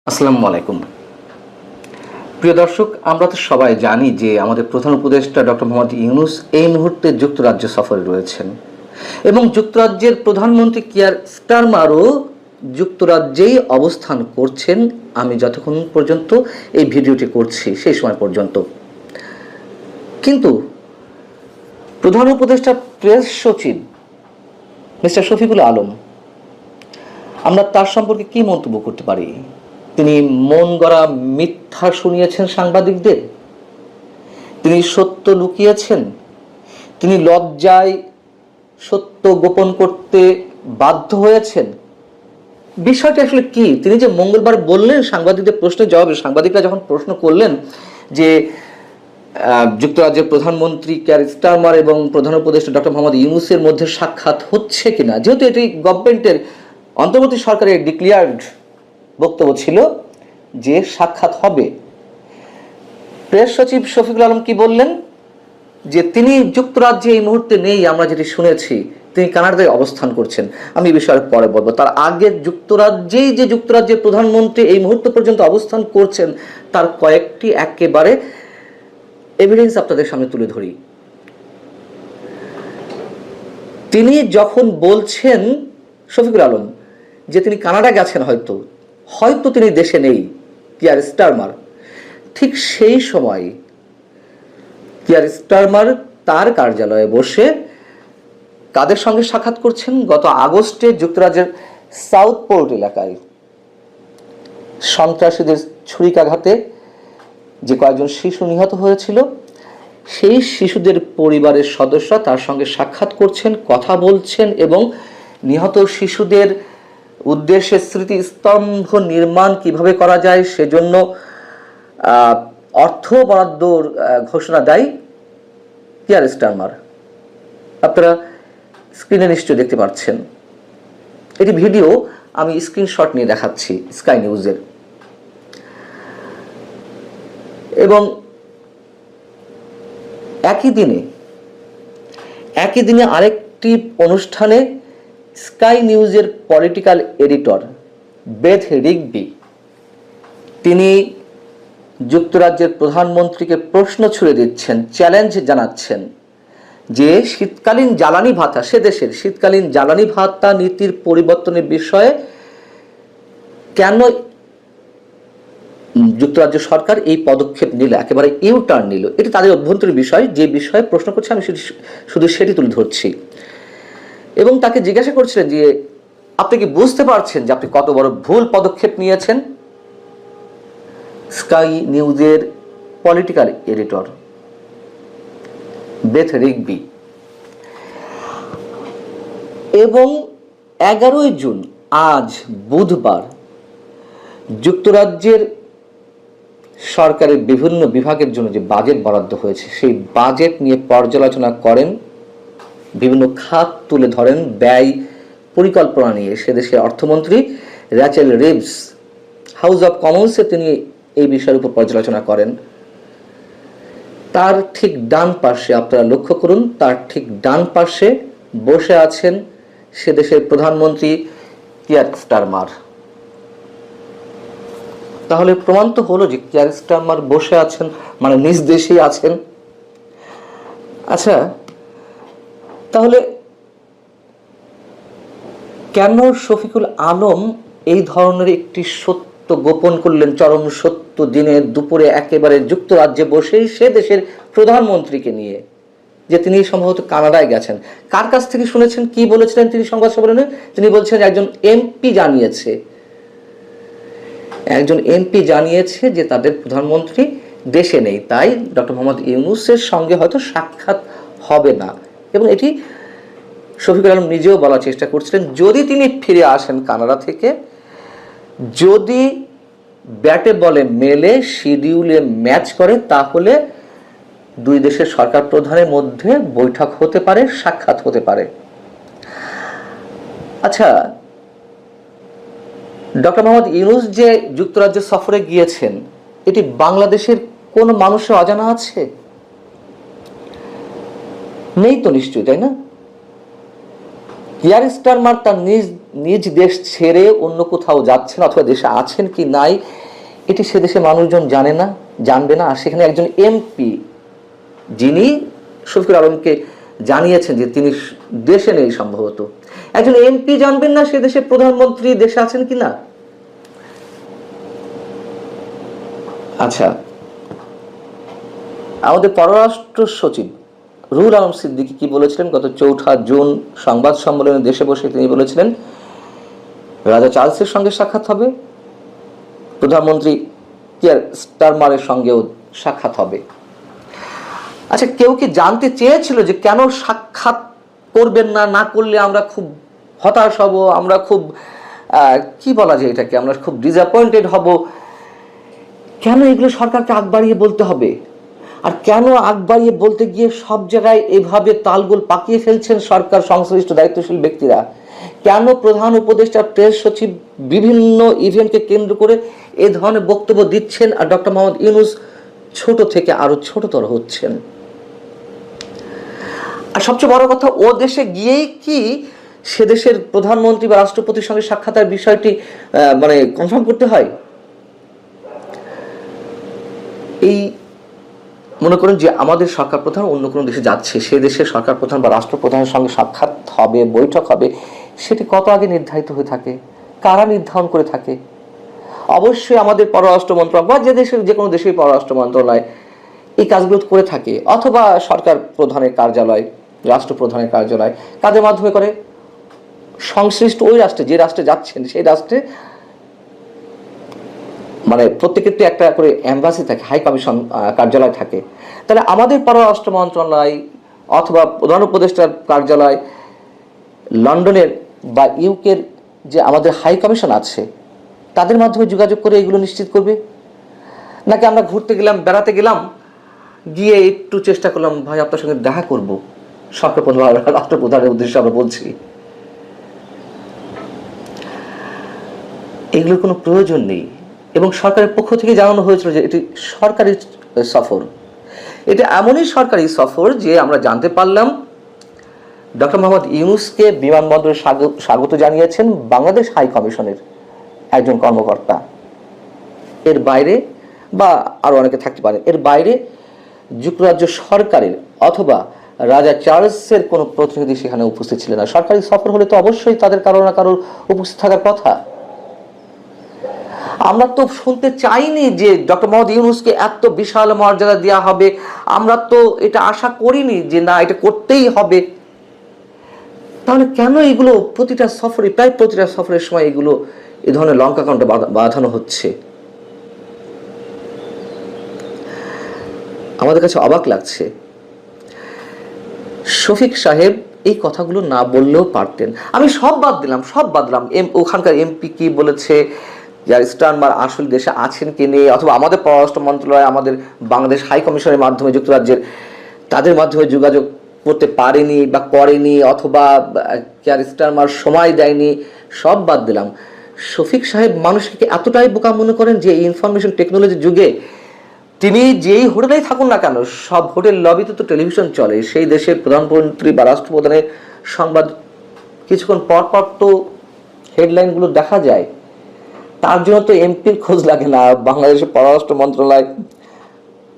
আসসালামু আলাইকুম। প্রিয় দর্শক, আমরা তো সবাই জানি যে আমাদের প্রধান উপদেষ্টা ডক্টর মোহাম্মদ ইউনূস এই মুহূর্তে যুক্তরাজ্য সফরে রয়েছেন এবং যুক্তরাজ্যের প্রধানমন্ত্রী কিয়ার স্টারমারও যুক্তরাজ্যেই অবস্থান করছেন আমি যতক্ষণ পর্যন্ত এই ভিডিওটি করছি সেই সময় পর্যন্ত। কিন্তু প্রধান উপদেষ্টা প্রেস সচিব মিস্টার শফিকুল আলম, আমরা তার সম্পর্কে কি মন্তব্য করতে পারি? তিনি মন গড়া মিথ্যা শুনিয়েছেন সাংবাদিকদের, তিনি সত্য লুকিয়েছেন, তিনি লজ্জায় সত্য গোপন করতে বাধ্য হয়েছেন। বিষয়টি আসলে কি? তিনি যে মঙ্গলবার বললেন সাংবাদিকদের প্রশ্নের জবাবে, সাংবাদিকরা যখন প্রশ্ন করলেন যে যুক্তরাজ্যের প্রধানমন্ত্রী কিয়ার স্টারমার এবং প্রধান উপদেষ্টা ডক্টর মোহাম্মদ ইউনূসের মধ্যে সাক্ষাৎ হচ্ছে কিনা, যেহেতু এটি গভর্নমেন্টের অন্তর্বর্তী সরকারের ডিক্লেয়ার্ড বক্তব্য ছিল যে সাক্ষাৎ হবে, প্রেস সচিব শফিকুল আলম কি বললেন? যে তিনি যুক্তরাজ্যে এই মুহূর্তে নেই, আমরা যেটি শুনেছি তিনি কানাডায় অবস্থান করছেন। আমি এই বিষয়ে পরে বলবো। তার আগে যুক্তরাজ্যের প্রধানমন্ত্রী এই মুহূর্ত পর্যন্ত অবস্থান করছেন তার কয়েকটি একেবারে এভিডেন্স আপনাদের সামনে তুলে ধরি। তিনি যখন বলছেন শফিকুল আলম যে তিনি কানাডা গেছেন, হয়তো তিনি দেশে নেই কিয়ার স্টারমার, ঠিক সেই সময় কিয়ার স্টারমার তার কার্যালয়ে বসে কাদের সঙ্গে সাক্ষাৎ করছেন? গত আগস্টে যুক্তরাজ্যের সাউথপোর্ট এলাকায় সন্ত্রাসীদের ছুরিকাঘাতে যে কয়েকজন শিশু নিহত হয়েছিল, সেই শিশুদের পরিবারের সদস্যরা তার সঙ্গে সাক্ষাৎ করছেন, কথা বলছেন এবং নিহত শিশুদের উদ্দেশ্যে স্মৃতিস্তম্ভ নির্মাণ কিভাবে করা যায় সেজন্য অর্থ বরাদ্দর ঘোষণা দেয় কিয়ার স্টারমার। আপনারা স্ক্রিনে নিশ্চয়ই দেখতে পাচ্ছেন, এটি ভিডিও, আমি স্ক্রিনশট নিয়ে দেখাচ্ছি স্কাই নিউজের। এবং একই দিনে আরেকটি অনুষ্ঠানে স্কাই নিউজের পলিটিক্যাল এডিটর বেথ রিগবি তিনি যুক্তরাজ্যের প্রধানমন্ত্রীকে প্রশ্ন ছুড়ে দিচ্ছেন, চ্যালেঞ্জ জানাচ্ছেন যে শীতকালীন জ্বালানি ভাতা, সে দেশের শীতকালীন জ্বালানি ভাতা নীতির পরিবর্তনের বিষয়ে কেন যুক্তরাজ্য সরকার এই পদক্ষেপ নিল, একেবারে ইউটার্ন নিল। এটি তাদের অভ্যন্তরীণ বিষয়, যে বিষয়ে প্রশ্ন করছে আমি শুধু সেটি তুলে ধরছি। এবং তাকে জিজ্ঞাসা করছিলেন যে আপনি কি বুঝতে পারছেন যে আপনি কত বড় ভুল পদক্ষেপ নিয়েছেন? স্কাই নিউজের পলিটিক্যাল এডিটর বেথ রিগবি। এবং 11 জুন, আজ বুধবার, যুক্তরাজ্যের সরকারের বিভিন্ন বিভাগের জন্য যে বাজেট বরাদ্দ হয়েছে সেই বাজেট নিয়ে পর্যালোচনা করেন, বিভিন্ন খাত তুলে ধরেন, ব্যয় পরিকল্পনা নিয়ে সেদেশের অর্থমন্ত্রী র্যাচেল রিভস হাউস অব কমন্সে তিনি এই বিষয়ের উপর পর্যালোচনা করেন। তার ঠিক ডান পাশে, আপনারা লক্ষ্য করুন, তার ঠিক ডান পাশে বসে আছেন সে দেশের প্রধানমন্ত্রী কিয়ার স্টারমার। তাহলে প্রমাণ তো হলো যে কিয়ার স্টারমার বসে আছেন মানে নিজ দেশেই আছেন। আচ্ছা, তাহলে কেন শফিকুল আলম এই ধরনের একটি সত্য গোপন করলেন? চরম সত্য দিনে দুপুরে একেবারে যুক্তরাজ্যে বসেই সে দেশের প্রধানমন্ত্রীকে নিয়ে, যে তিনি সম্ভবত কানাডায় গেছেন। কার কাছ থেকে শুনেছেন, কি বলেছিলেন তিনি সংবাদ সম্মেলনে? তিনি বলছেন একজন এমপি জানিয়েছে যে তাদের প্রধানমন্ত্রী দেশে নেই, তাই ডক্টর মোহাম্মদ ইউনূসের সঙ্গে হয়তো সাক্ষাৎ হবে না। এবং এটি শফিকুল আলম নিজেও বলার চেষ্টা করছিলেন, যদি তিনি ফিরে আসেন কানাডা থেকে, যদি ব্যাটে বলে মেলে, শিডিউলে ম্যাচ করে, তাহলে দুই দেশের সরকার প্রধানের মধ্যে বৈঠক হতে পারে, সাক্ষাৎ হতে পারে। আচ্ছা, ডক্টর মোহাম্মদ ইউনূস যে যুক্তরাজ্য সফরে গিয়েছেন, এটি বাংলাদেশের কোন মানুষের অজানা আছে? নেই তো নিশ্চয়ই, তাই না? কিয়ার স্টারমার তার নিজ নিজ দেশ ছেড়ে অন্য কোথাও যাচ্ছেন অথবা দেশে আছেন কি নাই এটি সে দেশের মানুষজন জানে না, জানবে না। আর সেখানে একজন এমপি যিনি শফিকুল আলমকে জানিয়েছেন যে তিনি দেশে নেই, সম্ভবত একজন এমপি জানবেন না সে দেশের প্রধানমন্ত্রী দেশে আছেন কিনা? আচ্ছা, আমাদের পররাষ্ট্র সচিব রুহুল আলম সিদ্দিকী কি বলেছিলেন গত 4 জুন সংবাদ সম্মেলনে দেশে বসে? তিনি বলেছিলেন রাজা চার্লসের সঙ্গে সাক্ষাৎ হবে, প্রধানমন্ত্রী কিয়ার স্টারমারের সঙ্গেও সাক্ষাৎ হবে। আচ্ছা, কেউ কি জানতে চেয়েছিল যে কেন সাক্ষাৎ করবেন না, না করলে আমরা খুব হতাশ হব, আমরা খুব কি বলা যায় এটাকে, আমরা খুব ডিসঅ্যাপয়েন্টেড হব? কেন এগুলো সরকারকে আগ বাড়িয়ে বলতে হবে? আর কেন আগ বাড়িয়ে বলতে গিয়ে সব জায়গায় এভাবে তালগোল পাকিয়ে ফেলছেন সরকার সংশ্লিষ্ট দায়িত্বশীল ব্যক্তিরা? কেন প্রধান উপদেষ্টা, প্রেস সচিব বিভিন্ন ইভেন্টকে কেন্দ্র করে এ ধরনের বক্তব্য দিচ্ছেন আর ডক্টর মোহাম্মদ ইউনূস ছোট থেকে আরো ছোটতর হচ্ছেন? আর সবচেয়ে বড় কথা, ও দেশে গিয়েই কি সে দেশের প্রধানমন্ত্রী বা রাষ্ট্রপতির সঙ্গে সাক্ষাতের বিষয়টি মানে কনফার্ম করতে হয়? এই মনে করেন যে আমাদের সরকার প্রধান অন্য কোনো দেশে যাচ্ছে, সে দেশের সরকার প্রধান বা রাষ্ট্রপ্রধানের সঙ্গে সাক্ষাৎ হবে, বৈঠক হবে, সেটি কত আগে নির্ধারিত হয়ে থাকে? কারা নির্ধারণ করে থাকে? অবশ্যই আমাদের পররাষ্ট্র মন্ত্রণালয় বা যে দেশের যে কোনো দেশের পররাষ্ট্র মন্ত্রণালয় এই কাজগুলো করে থাকে, অথবা সরকার প্রধানের কার্যালয়, রাষ্ট্রপ্রধানের কার্যালয়। কাদের মাধ্যমে করে? সংশ্লিষ্ট ওই রাষ্ট্রে, যে রাষ্ট্রে যাচ্ছেন সেই রাষ্ট্রে মানে প্রত্যেকের তো একটা করে এম্বাসি থাকে, হাই কমিশন কার্যালয় থাকে। তাহলে আমাদের পররাষ্ট্র মন্ত্রণালয় অথবা প্রধান উপদেষ্টার কার্যালয় লন্ডনের বা ইউকের যে আমাদের হাই কমিশন আছে তাদের মাধ্যমে যোগাযোগ করে এগুলো নিশ্চিত করবে? নাকি আমরা ঘুরতে গেলাম, বেড়াতে গেলাম, গিয়ে একটু চেষ্টা করলাম ভাই আপনার সঙ্গে দেখা করব, সরকার প্রধান, রাষ্ট্রপ্রধানের উদ্দেশ্যে আমরা বলছি? এগুলোর কোনো প্রয়োজন নেই। এবং সরকারের পক্ষ থেকে জানানো হয়েছিল যে এটি সরকারি সফর। এটা এমনই সরকারি সফর যে আমরা জানতে পারলাম ডক্টর মোহাম্মদ ইউনূসকে বিমানবন্দরে স্বাগত জানিয়েছেন বাংলাদেশ হাই কমিশনের একজন কর্মকর্তা। এর বাইরে বা আরো অনেকে থাকতে পারে, এর বাইরে যুক্তরাজ্য সরকারের অথবা রাজা চার্লসের কোনো প্রতিনিধি সেখানে উপস্থিত ছিলেন না। সরকারি সফর হলে তো অবশ্যই তাদের কারো না কারোর উপস্থিত থাকার কথা। আমরা তো শুনতে চাইনি যে ডক্টর মোহাম্মদ ইউনূসকে এত বিশাল মর্যাদা দেওয়া হবে, আমরা তো এটা আশা করিনি যে না এটা করতেই হবে। তাহলে কেন এগুলো প্রতিটা সফরে, প্রায় প্রতিটা সফরের সময় এগুলো এ ধরনের লঙ্কা কাণ্ডে বাঁধানো হচ্ছে? আমাদের কাছে অবাক লাগছে। শফিক সাহেব এই কথাগুলো না বললেও পারতেন। আমি সব বাদ দিলাম, ওখানকার এমপি কি বলেছে, যার স্টারমার আসল দেশে আছেন কি নেই, অথবা আমাদের পররাষ্ট্র মন্ত্রণালয় আমাদের বাংলাদেশ হাই কমিশনের মাধ্যমে যুক্তরাজ্যের তাদের মাধ্যমে যোগাযোগ করতে পারেনি বা করেনি, অথবা কেয়ার স্টারমার সময় দেয়নি, সব বাদ দিলাম। শফিক সাহেব মানুষকে এতটাই বোকা মনে করেন যে এই ইনফরমেশন টেকনোলজির যুগে তিনি যেই হোটেলেই থাকুন না কেন, সব হোটেল লবিতে তো টেলিভিশন চলে, সেই দেশের প্রধানমন্ত্রী বা রাষ্ট্রপ্রধানের সংবাদ কিছুক্ষণ পর পর তো হেডলাইনগুলো দেখা যায়। তার জন্য তো এমপির খোঁজ লাগে না, বাংলাদেশের পররাষ্ট্র মন্ত্রণালয়,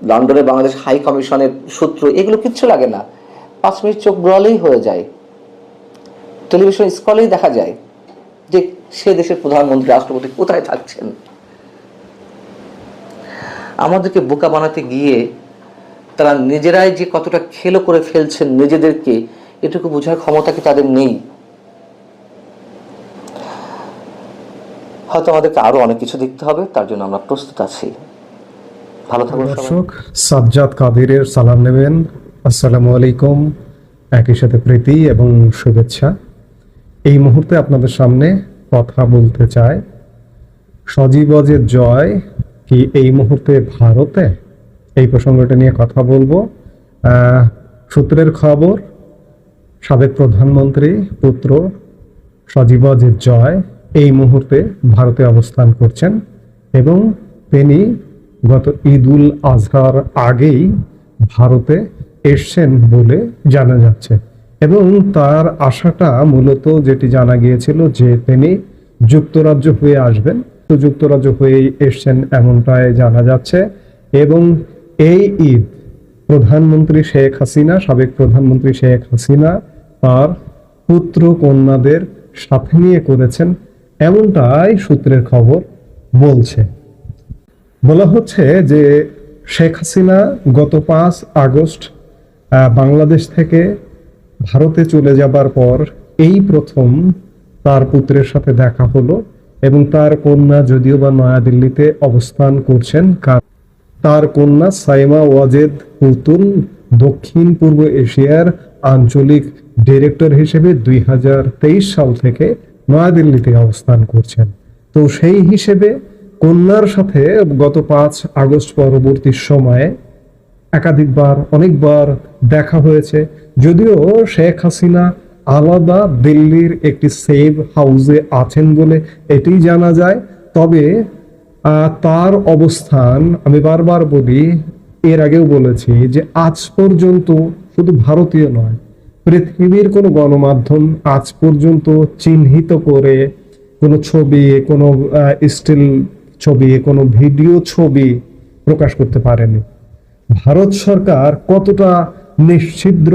লন্ডনে বাংলাদেশ হাই কমিশনের সূত্র, এগুলো কিচ্ছু লাগে না। 5 মিনিট চোখ ব্রলেই হয়ে যায়, টেলিভিশন স্ক্রলেই দেখা যায় যে সে দেশের প্রধানমন্ত্রী, রাষ্ট্রপতি কোথায় থাকছেন। আমাদেরকে বোকা বানাতে গিয়ে তারা নিজেরাই যে কতটা খেলো করে ফেলছেন নিজেদেরকে, এটুকু বোঝার ক্ষমতা কি তাদের নেই? হয়তো আমাদেরকে আরো অনেক কিছু দেখতে হবে, তার জন্য আমরা প্রস্তুত আছি। ভালো থাকুন দর্শক, সাজ্জাদ কাদিরের সালাম নেবেন। আসসালামু আলাইকুম, একই সাথে প্রীতি এবং শুভেচ্ছা। এই মুহূর্তে আপনাদের সামনে কথা বলতে চাই, সজীবজের জয় কি এই মুহূর্তে ভারতে, এই প্রসঙ্গটা নিয়ে কথা বলবো। সূত্রের খবর, সাবেক প্রধানমন্ত্রী পুত্র সজীবজের জয় এই মুহূর্তে ভারতে অবস্থান করছেন এবং তিনি গত ঈদুল আজহার আগেই ভারতে এসছেন বলে জানা যাচ্ছে। এবং তার আশাটা মূলত যেটি জানা গিয়েছিল যে তিনি যুক্তরাজ্য হয়ে আসবেন, তো যুক্তরাজ্য হয়ে এসছেন এমনটাই জানা যাচ্ছে। এবং এই ঈদ প্রধানমন্ত্রী শেখ হাসিনা, সাবেক প্রধানমন্ত্রী শেখ হাসিনা তার পুত্র কন্যাদের সাথে নিয়ে করেছেন, এমনটাই সূত্রের খবর বলছে। বলা হচ্ছে যে শেখ হাসিনা গত 5 আগস্ট বাংলাদেশ থেকে ভারতে চলে যাবার পর এই প্রথম তার পুত্রের সাথে দেখা হলো। এবং তার কন্যা যদিও বা নয়াদিল্লিতে অবস্থান করছেন, তার কন্যা সাইমা ওয়াজেদ পুতুল দক্ষিণ পূর্ব এশিয়ার আঞ্চলিক ডিরেক্টর হিসেবে 2023 সাল থেকে নয়াদিল্লিতে অবস্থান করছেন। তো সেই হিসেবে কন্যার সাথে গত 5 আগস্ট পরবর্তী সময়ে একাধিকবার অনেকবার দেখা হয়েছে। যদিও শেখ হাসিনা আলাদা দিল্লির একটি সেভ হাউসে আছেন বলে এটি জানা যায়, তবে তার অবস্থান, আমি বারবার বলি, এর আগেও বলেছি যে আজ পর্যন্ত শুধু ভারতীয় নয়, পৃথিবীর কোনো গণমাধ্যম আজ পর্যন্ত চিহ্নিত করে কোনো ছবি, কোনো স্টিল ছবি, কোনো ভিডিও ছবি প্রকাশ করতে পারেনি। ভারত সরকার কতটা নিশ্ছিদ্র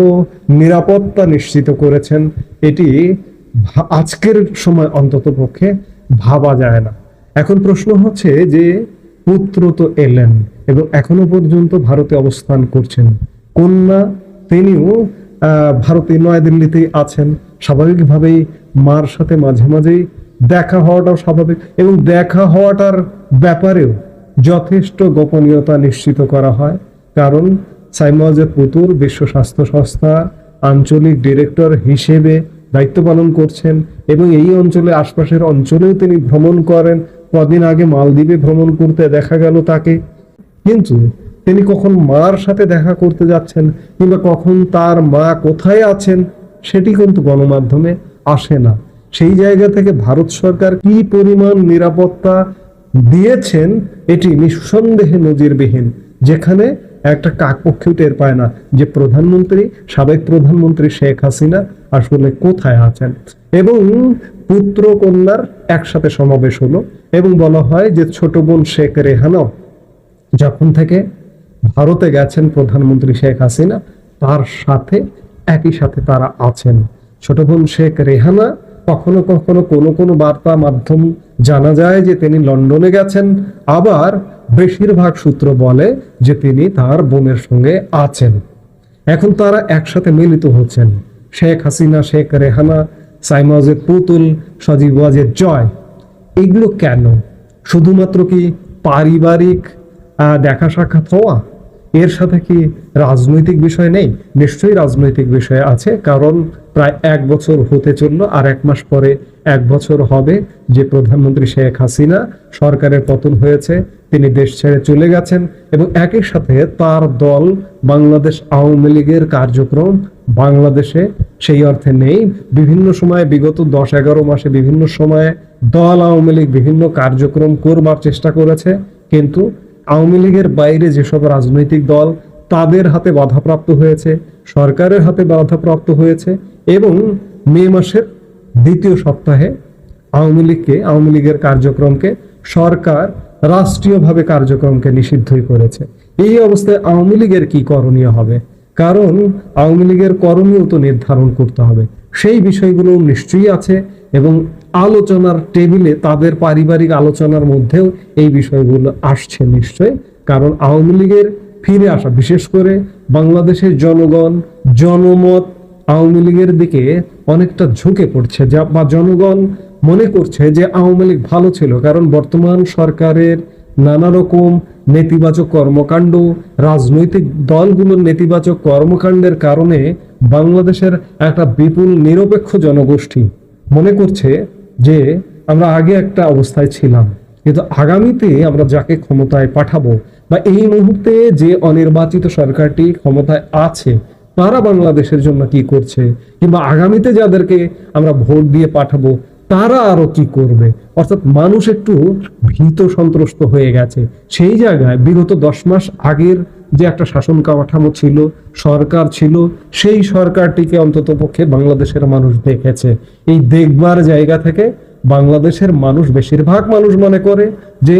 নিরাপত্তা নিশ্চিত করেছেন এটি আজকের সময় অন্তত পক্ষে ভাবা যায় না। এখন প্রশ্ন হচ্ছে যে পুত্র তো এলেন এবং এখনো পর্যন্ত ভারতে অবস্থান করছেন, কন্যা তিনিও ভারতে নয়াদিল্লিতেই আছেন। স্বাভাবিকভাবেই মার সাথে মাঝে মাঝেই দেখা হওয়াটাও স্বাভাবিক, এবং দেখা হওয়াটার ব্যাপারেও যথেষ্ট গোপনীয়তা নিশ্চিত করা হয়। কারণ সাইমা ওয়াজেদ পুতুল বিশ্ব স্বাস্থ্য সংস্থা আঞ্চলিক ডিরেক্টর হিসেবে দায়িত্ব পালন করছেন এবং এই অঞ্চলে আশপাশের অঞ্চলেও তিনি ভ্রমণ করেন। কদিন আগে মালদ্বীপে ভ্রমণ করতে দেখা গেল তাকে, কিন্তু তিনি কখন মার সাথে দেখা করতে যাচ্ছেন কিংবা কখন তার মা কোথায় আছেন সেটি কিন্তু গণমাধ্যমে আসে না। সেই জায়গা থেকে ভারত সরকার কি পরিমাণ নিরাপত্তা দিয়েছেন এটি নিঃসন্দেহে নজিরবিহীন, যেখানে একটা কাকপক্ষেও টের পায় না যে প্রধানমন্ত্রী, সাবেক প্রধানমন্ত্রী শেখ হাসিনা আসলে কোথায় আছেন। এবং পুত্র কন্যার একসাথে সমাবেশ হলো এবং বলা হয় যে ছোট বোন শেখ রেহানাও যখন থেকে ভারতে গেছেন প্রধানমন্ত্রী শেখ হাসিনা তার সাথে একই সাথে তারা আছেন। ছোট বোন শেখ রেহানা কখনো কখনো কোনো বার্তা মাধ্যম জানা যায় যে তিনি লন্ডনে গেছেন, আবার বেশিরভাগ সূত্র বলে যে তিনি তার বোনের সঙ্গে আছেন। এখন তারা একসাথে মিলিত হচ্ছেন, শেখ হাসিনা, শেখ রেহানা, সাইমা ওয়াজেদ পুতুল, সজীব ওয়াজেদ জয়। এগুলো কেন? শুধুমাত্র কি পারিবারিক দেখা সাক্ষাৎ হওয়া? এর সাথে কি রাজনৈতিক বিষয় নেই? নিশ্চয়ই রাজনৈতিক বিষয় আছে, কারণ প্রায় 1 বছর হতে চললো, আর 1 মাস পরে 1 বছর হবে যে প্রধানমন্ত্রী শেখ হাসিনা সরকারের পতন হয়েছে, তিনি দেশ ছেড়ে চলে গেছেন এবং একই সাথে তার দল বাংলাদেশ আওয়ামী লীগের কার্যক্রম বাংলাদেশে সেই অর্থে নেই। বিভিন্ন সময়ে বিগত 10-11 মাসে বিভিন্ন সময়ে দল আওয়ামী লীগ বিভিন্ন কার্যক্রম করবার চেষ্টা করেছে, কিন্তু আওয়ামী লীগের বাইরে যেসব রাজনৈতিক দল তাদের হাতে বাধাপ্রাপ্ত হয়েছে, সরকারের হাতে বাধাপ্রাপ্ত হয়েছে। এবং মে মাসের 2য় সপ্তাহে আওয়ামী লীগের কার্যক্রমকে সরকার রাষ্ট্রীয়ভাবে কার্যক্রমকে নিষিদ্ধই করেছে। এই অবস্থায় আওয়ামী লীগের কি করণীয় হবে? কারণ আওয়ামী লীগের করণীয় তো নির্ধারণ করতে হবে, সেই বিষয়গুলো নিশ্চয়ই আছে এবং আলোচনার টেবিলে তাদের পারিবারিক আলোচনার মধ্যেও এই বিষয়গুলো আসছে নিশ্চয়। কারণ আওয়ামী লীগের ফিরে আসা, বিশেষ করে বাংলাদেশের জনগণ, জনমত আওয়ামী লীগের দিকে অনেকটা ঝুঁকে পড়ছে, বা জনগণ মনে করছে যে আওয়ামী লীগ ভালো ছিল। কারণ বর্তমান সরকারের নানা রকম নেতিবাচক কর্মকাণ্ড, রাজনৈতিক দলগুলোর নেতিবাচক কর্মকাণ্ডের কারণে বাংলাদেশের একটা বিপুল নিরপেক্ষ জনগোষ্ঠী মনে করছে যে আমরা আগে একটা অবস্থায় ছিলাম, কিন্তু আগামীতে আমরা যাকে ক্ষমতায় পাঠাবো বা এই মুহূর্তে যে অনির্বাচিত সরকারটি ক্ষমতায় আছে তারা বাংলাদেশের জন্য কি করছে, কিংবা আগামীতে যাদেরকে আমরা ভোট দিয়ে পাঠাবো তারা আরো কি করবে। অর্থাৎ মানুষ একটু ভীত সন্ত্রস্ত হয়ে গেছে। সেই জায়গায় বিগত 10 মাস আগের যে একটা শাসন কাঠামো ছিল, সরকার ছিল, সেই সরকারটিকে অন্তত পক্ষে বাংলাদেশের মানুষ দেখেছে। এই দেখবার জায়গা থেকে বাংলাদেশের মানুষ, বেশিরভাগ মানুষ মনে করে যে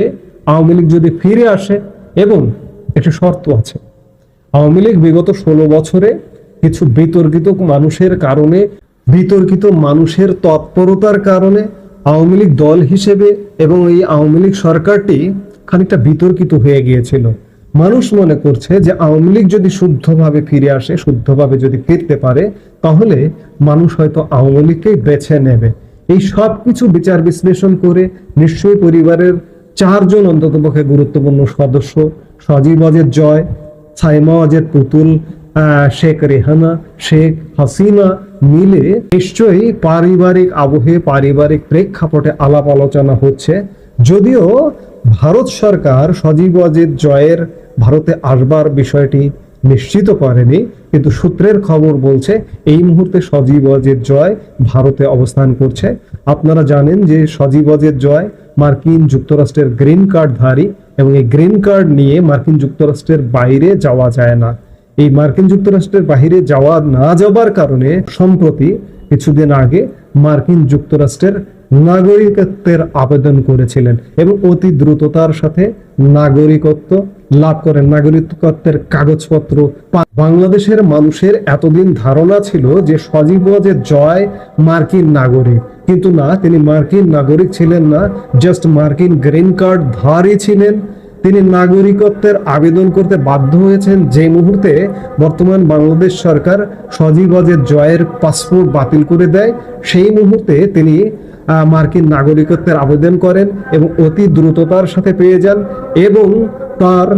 আওয়ামী লীগ যদি ফিরে আসে, এবং একটি শর্ত আছে। আওয়ামী লীগ বিগত 16 বছরে কিছু বিতর্কিত মানুষের কারণে, বিতর্কিত মানুষের তৎপরতার কারণে আওয়ামী লীগ দল হিসেবে এবং এই আওয়ামী লীগ সরকারটি খানিকটা বিতর্কিত হয়ে গিয়েছিল। মানুষ মনে করছে যে আওয়ামী লীগ যদি শুদ্ধভাবে ফিরে আসে, শুদ্ধভাবে যদি ফিরতে পারে, তাহলে মানুষ হয়তো আওয়ামী লীগকেই বেছে নেবে। এই সব কিছু বিচার বিশ্লেষণ করে নিশ্চয়ই পরিবারের 4 জন অন্ততপক্ষে গুরুত্বপূর্ণ সদস্য, সজীব ওয়াজেদ জয়, সাইমা ওয়াজেদ পুতুল, শেখ রেহানা, শেখ হাসিনা মিলে নিশ্চয়ই পারিবারিক আবহে, পারিবারিক প্রেক্ষাপটে আলাপ আলোচনা হচ্ছে। যদিও ভারত সরকার সজীব ওয়াজেদ জয়ের ভারতে আসবার বিষয়টি নিশ্চিত করেনি, কিন্তু সূত্রের খবর বলছে এই মুহূর্তে সজীব ওয়াজেদ জয় ভারতে অবস্থান করছে। আপনারা জানেন যে সজীব ওয়াজেদ জয় মার্কিন যুক্তরাষ্ট্রের গ্রিন কার্ডধারী, এবং এই গ্রিন কার্ড নিয়ে মার্কিন যুক্তরাষ্ট্রের বাইরে যাওয়া যায় না। এই মার্কিন যুক্তরাষ্ট্রের বাইরে যাওয়া না যাবার কারণে সম্প্রতি কিছুদিন আগে মার্কিন যুক্তরাষ্ট্রের নাগরিকত্বের আবেদন করেছিলেন এবং অতি দ্রুততার সাথে নাগরিকত্ব লাভ করেন, নাগরিকত্বের কাগজপত্র। বাংলাদেশের মানুষের এতদিন ধারণা ছিল যে সজীব ওয়াজেদ জয় মার্কিন নাগরিক, কিন্তু না, তিনি মার্কিন নাগরিক ছিলেন না, জাস্ট মার্কিন গ্রিন কার্ড ধারী ছিলেন। তিনি নাগরিকত্বের আবেদন করতে বাধ্য হয়েছেন যে মুহূর্তে বর্তমান বাংলাদেশ সরকার সজীব ওয়াজেদ জয়ের পাসপোর্ট বাতিল করে দেয়। সেই মুহূর্তে তিনি মার্কিন নাগরিকত্বের আবেদন করেন এবং অতি দ্রুততার সাথে পেয়ে যান, এবং তার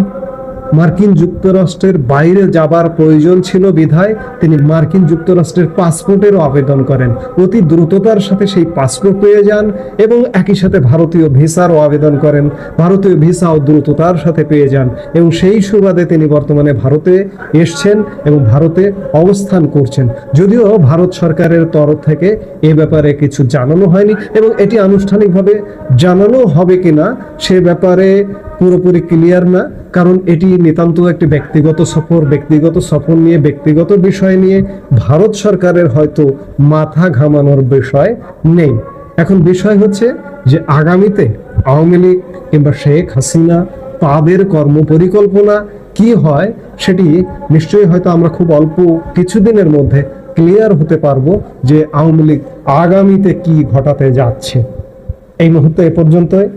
মার্কিন যুক্তরাষ্ট্রের বাইরে যাবার প্রয়োজন ছিল বিধায় তিনি মার্কিন যুক্তরাষ্ট্রের পাসপোর্টেরও আবেদন করেন। অতি দ্রুততার সাথে সেই পাসপোর্ট পেয়ে যান এবং একই সাথে ভারতীয় ভিসারও আবেদন করেন, ভারতীয় ভিসাও দ্রুততার সাথে পেয়ে যান, এবং সেই সুবাদে তিনি বর্তমানে ভারতে এসছেন এবং ভারতে অবস্থান করছেন। যদিও ভারত সরকারের তরফ থেকে এ ব্যাপারে কিছু জানানো হয়নি, এবং এটি আনুষ্ঠানিকভাবে জানানো হবে কিনা সে ব্যাপারে পুরোপুরি ক্লিয়ার না, কারণ এটি নিতান্ত একটি ব্যক্তিগত সফর নিয়ে, ব্যক্তিগত বিষয় নিয়ে ভারত সরকারের হয়তো মাথা ঘামানোর বিষয় নেই। এখন বিষয় হচ্ছে যে আগামীতে আওয়ামী লীগ কিংবা শেখ হাসিনা তাদের কর্মপরিকল্পনা কি হয়, সেটি নিশ্চয়ই হয়তো আমরা খুব অল্প কিছুদিনের মধ্যে ক্লিয়ার হতে পারবো যে আওয়ামী লীগ আগামীতে কি ঘটাতে যাচ্ছে। এই মুহূর্তে এ পর্যন্তই।